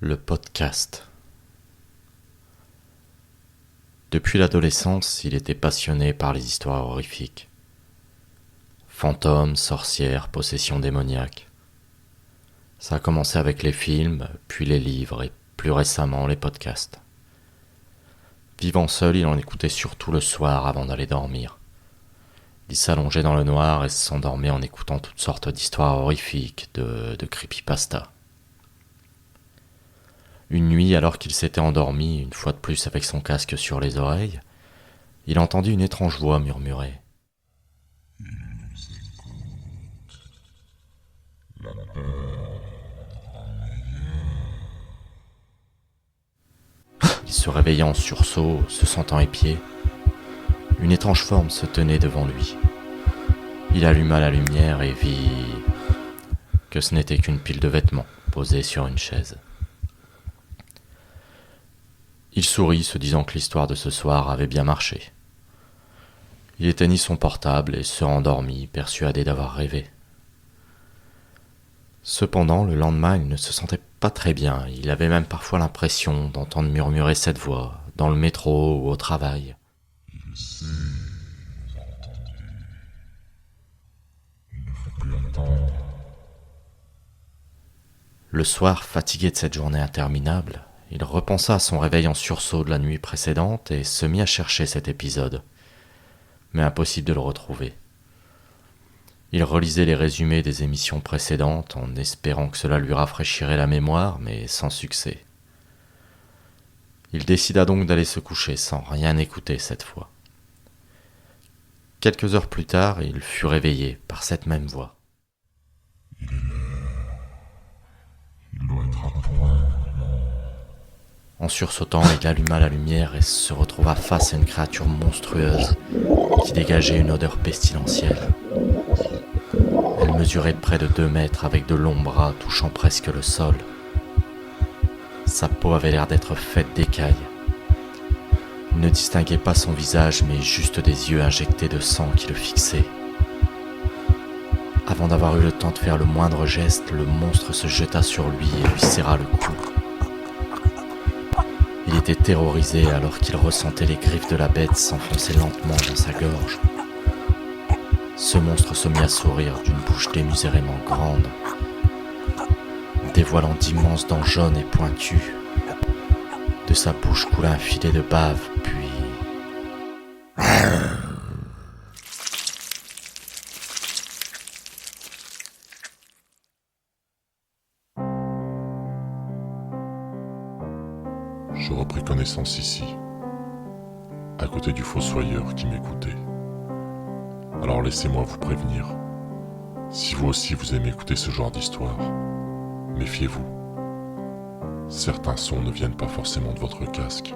Le podcast. Depuis l'adolescence, il était passionné par les histoires horrifiques. Fantômes, sorcières, possessions démoniaques. Ça a commencé avec les films, puis les livres et plus récemment les podcasts. Vivant seul, il en écoutait surtout le soir avant d'aller dormir. Il s'allongeait dans le noir et s'endormait en écoutant toutes sortes d'histoires horrifiques, de creepypasta. Une nuit, alors qu'il s'était endormi, une fois de plus avec son casque sur les oreilles, il entendit une étrange voix murmurer. Il se réveilla en sursaut, se sentant épié. Une étrange forme se tenait devant lui. Il alluma la lumière et vit que ce n'était qu'une pile de vêtements posée sur une chaise. Il sourit, se disant que l'histoire de ce soir avait bien marché. Il éteignit son portable et se rendormit, persuadé d'avoir rêvé. Cependant, le lendemain, il ne se sentait pas très bien. Il avait même parfois l'impression d'entendre murmurer cette voix, dans le métro ou au travail. Je sais, vous avez entendu. Il ne faut plus attendre. Le soir, fatigué de cette journée interminable, il repensa à son réveil en sursaut de la nuit précédente et se mit à chercher cet épisode. Mais impossible de le retrouver. Il relisait les résumés des émissions précédentes en espérant que cela lui rafraîchirait la mémoire, mais sans succès. Il décida donc d'aller se coucher sans rien écouter cette fois. Quelques heures plus tard, il fut réveillé par cette même voix. Il est l'heure. Il doit être à point. En sursautant, il alluma la lumière et se retrouva face à une créature monstrueuse qui dégageait une odeur pestilentielle. Elle mesurait près de 2 mètres avec de longs bras touchant presque le sol. Sa peau avait l'air d'être faite d'écailles. Il ne distinguait pas son visage mais juste des yeux injectés de sang qui le fixaient. Avant d'avoir eu le temps de faire le moindre geste, le monstre se jeta sur lui et lui serra le cou. Il était terrorisé alors qu'il ressentait les griffes de la bête s'enfoncer lentement dans sa gorge. Ce monstre se mit à sourire d'une bouche démesurément grande, dévoilant d'immenses dents jaunes et pointues. De sa bouche coula un filet de bave, puis... Je repris connaissance ici, à côté du fossoyeur qui m'écoutait. Alors laissez-moi vous prévenir. Si vous aussi vous aimez écouter ce genre d'histoire, méfiez-vous. Certains sons ne viennent pas forcément de votre casque.